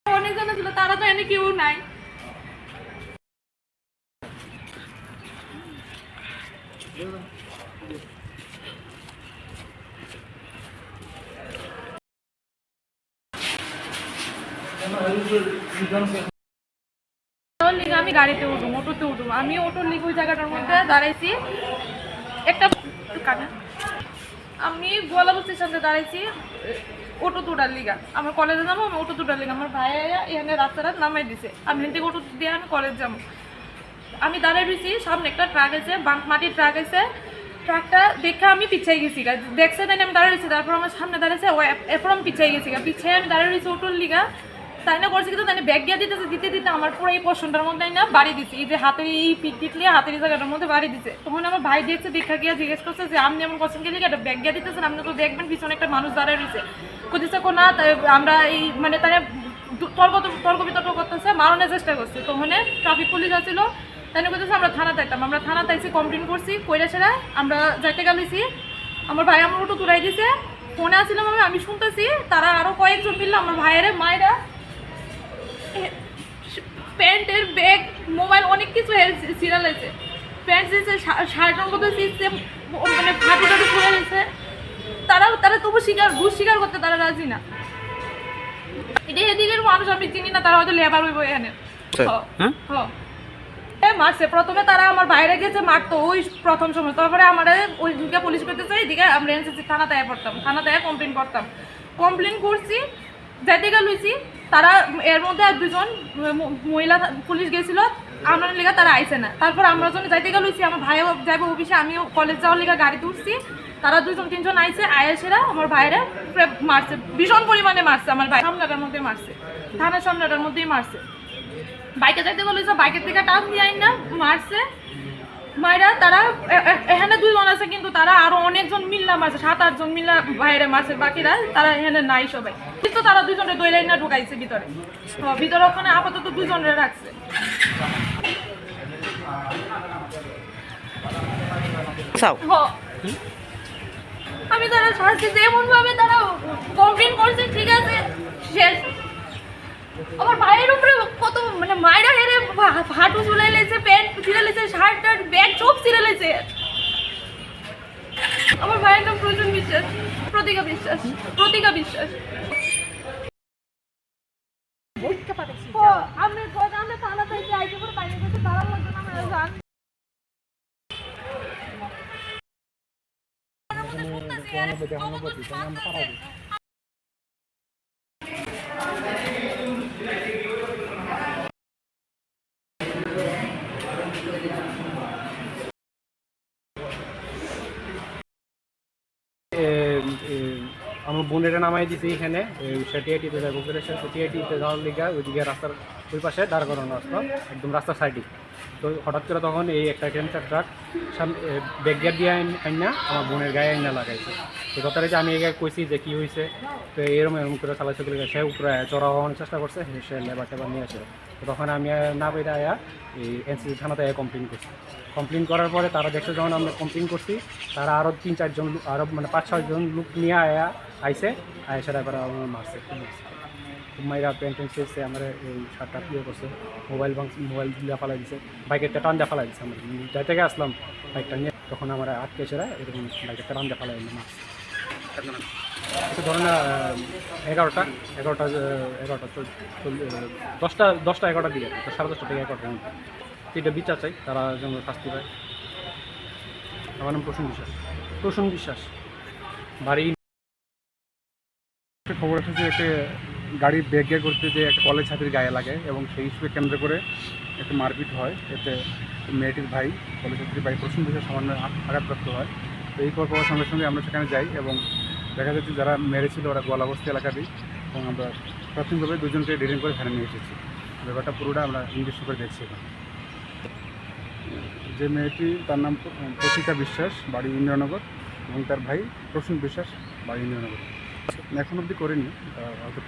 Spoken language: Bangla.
অনেকজন ছিল, তারা তো এনে কেউ নাই। আমি গাড়িতে উঠবো, অটোতে উঠবো, আমি অটোর লিগ ওই জায়গাটার মধ্যে দাঁড়াইছি, একটা আমি গোয়ালাবু স্টেশনে দাঁড়াইছি অটো তুটার লিগা, আমার কলেজে যাবো, আমি অটো তুটার লিগা, আমার ভাই এখানে রাস্তাটা নামাই দিছে, আমি হেন থেকে অটো দিয়ে আমি কলেজ যাবো। আমি দাঁড়াই রয়েছি, সামনে একটা ট্রাক আছে, মাটির ট্রাক আছে, ট্রাকটা দেখে আমি পিছিয়ে গেছি, দেখছে তাই আমি দাঁড়িয়ে রয়েছি, তারপর আমার সামনে দাঁড়িয়েছে, এরপর আমি পিছিয়ে গেছি, পিছিয়ে আমি দাঁড়িয়ে রয়েছি অটোর লিগা। তাই না করছি কিন্তু তাই ব্যাগ গিয়ে দিতে দিতে আমার পুরো এই পোর্শনটার মধ্যে না বাড়ি দিচ্ছে, এই যে হাতের এই পিক টিকলিয়ে হাতের এই জায়গাটার মধ্যে বাড়ি দিচ্ছে। তখন আমার ভাই দেখছে, দেখা গিয়ে জিজ্ঞেস করছে যে আপনি এমন করছেন কি একটা ব্যাগ গিয়ে দিতেছেন, আপনি তো দেখবেন পিছনে একটা মানুষ দাঁড়িয়ে রয়েছে, করতেছে না, তাই আমরা এই মানে তারা তর্ক বিতর্ক করতেছে, মারণের চেষ্টা করছে। তখন ট্রাফিক পুলিশ আসছিল, তাই করতেছে আমরা থানাতে আইতাম, আমরা থানাতে আইসি কমপ্লেন করছি, কইরা সেরা আমরা যাইতে গেলেছি, আমার ভাই আমার ওটা তুলাই দিছে, ফোনে আসছিলাম আমি শুনতেছি, তারা আরও কয়েকজন মিললো আমার ভাইয়ের মায়েরা প্যান্টের ব্যাগ মোবাইল অনেক কিছু সিরিয়াল আছে, প্যান্ট দিয়েছে, শার্টের মধ্যে দিচ্ছে, মানে ফাটি টাটি খুলে দিচ্ছে, তারা তবু ঘুষ স্বীকার করতে তারা রাজি না। এটা এদিকের মানুষ আমি চিনি না, তারা হয়তো লেবার হইব এখানে। মারছে প্রথমে, তারা আমার বাইরে গেছে মারতো ওই প্রথম সময়, তারপরে আমার ওই দিকে পুলিশ পেতেছে, এইদিকে আমরা এনসিসি থানাতে পড়তাম, থানাতে কমপ্লেন করতাম, কমপ্লেন করছি, যাইতে গেলছি, তারা এর মধ্যে আর দুজন মহিলা পুলিশ গেছিল আমার লেগা, তারা আইসে না। তারপর আমরা যখন যাইতে গেলছি, আমার ভাইও যাইবো অফিসে, আমিও কলেজ যাওয়ার লেগা গাড়িতে উঠছি, তারা দুজন তিনজন আইসে, আয়েসেরা আমার ভাইরে মারছে, ভীষণ পরিমাণে মারছে, আমার ভাই সামনাটার মধ্যে মারছে, থানার সামনাটার মধ্যেই মারছে। বাইকে যাইতে বলেছে, বাইকের থেকে টান দিয়ে আইন না মারছে, মায়েরা তারা এখানে দুজন আছে, কিন্তু তারা আরো অনেকজন মিল্লা মারছে, 7-8 জন মিল্লা বাইরে মারছে, বাকিরা তারা এখানে নাই সবাই, কিন্তু তারা দুজনের দই লাইন না ঢুকাইছে ভিতরে, ভিতরে ওখানে আপাতত দুজনের রাখছে। আমি তারা শাস্তি যেমন ভাবে তারা কমপ্লেন করছে, ঠিক আছে শেষ। আমার ভাইয়ের উপরে কত মানে মায়েরা হেরে হাঁটু চুলাই লেছে, প্যান্ট ছিঁড়ে লেছে, শার্ট টার্ট ব্যাগ সব ছিঁড়ে লেছে। আমার ভাইয়ের নাম প্রয়োজন বিশ্বাস, প্রতিকা বিশ্বাস, প্রতিকা বিশ্বাস। আমি থানা থেকে আইতে করে বাইরে গেছে, তারা বলতো না আমরা জান আমার বোনেরা নামাই দিছি এখানে সেটিআইটিতে যাবো, সেটিআইটিতে যাওয়ার লিগা ওইদিকে রাস্তার ওই পাশে দাঁড় করানো আসতো, একদম রাস্তার সাইডে। তো হঠাৎ করে তখন এই একটা ক্যান্সার ট্রাক ব্যাক গিয়ার দিয়ে আইনা আমার বোনের গায়ে আইনা লাগাইছে। তো কথাটা যে আমি এগিয়ে কইছি যে কী হয়েছে, তো এরম করে চালাইছে বলে সে উপরে চড়া হওয়ার চেষ্টা করছে, সে লেবার টেবার নিয়ে আসে। তো তখন আমি না পেরে আয়া এই এনসিসি থানাতে কমপ্লেন করছি। কমপ্লেন করার পরে তারা দেখছে, যখন আমরা কমপ্লেন করছি, তারা আরও 3-4 জন আরও মানে 5-6 জন লোক নিয়ে আইসে সেটা করে আমার মারছে, খুব মাইরা প্যান্ট ছেড়েছে, আমার এই শার্টটা প্রিয় করছে, মোবাইল দিয়ে ফালাই দিছে, বাইকের টান দিয়ে ফালাই দিছে। আমরা যাই থেকে আসলাম বাইকটা নিয়ে, তখন আমার আটকে সেরা এরকম বাইকের টান দিয়ে ফালাই মারছে। ধরেন 11টা 10টা 11টার দিকে, 10:30 থেকে 11টার মধ্যে। এটা বিচার চাই, তারা যেন শাস্তি পায়। আমার নাম প্রসূন বিশ্বাস, বাড়ি। খবর আছে যে একটা গাড়ির ব্রেক গিয়ার করতে যে একটা কলেজ ছাত্রীর গায়ে লাগে এবং সেই ইস্যুকে কেন্দ্র করে একটা মারপিট হয়, এতে মেয়েটির ভাই, কলেজ ছাত্রীর ভাই প্রসূন বিশ্বাস সামান্য আঘাতপ্রাপ্ত হয়। তো এই খবর পাওয়ার সঙ্গে সঙ্গে আমরা সেখানে যাই এবং দেখা যাচ্ছে যারা মেরেছিল ওরা গোয়ালাবস্তি এলাকাতেই, এবং আমরা প্রাথমিকভাবে 2জনকে ডিটেইন করে ভ্যানে নিয়ে এসেছি। ব্যাপারটা পুরোটা আমরা ইনভেস্ট করে দেখছি। যে মেয়েটি, তার নাম প্রতিকা বিশ্বাস, বাড়ি ইন্দ্রনগর, এবং তার ভাই প্রসূন বিশ্বাস, বাড়ি ইন্দ্রনগর। এখন অবধি করিনি, হয়তো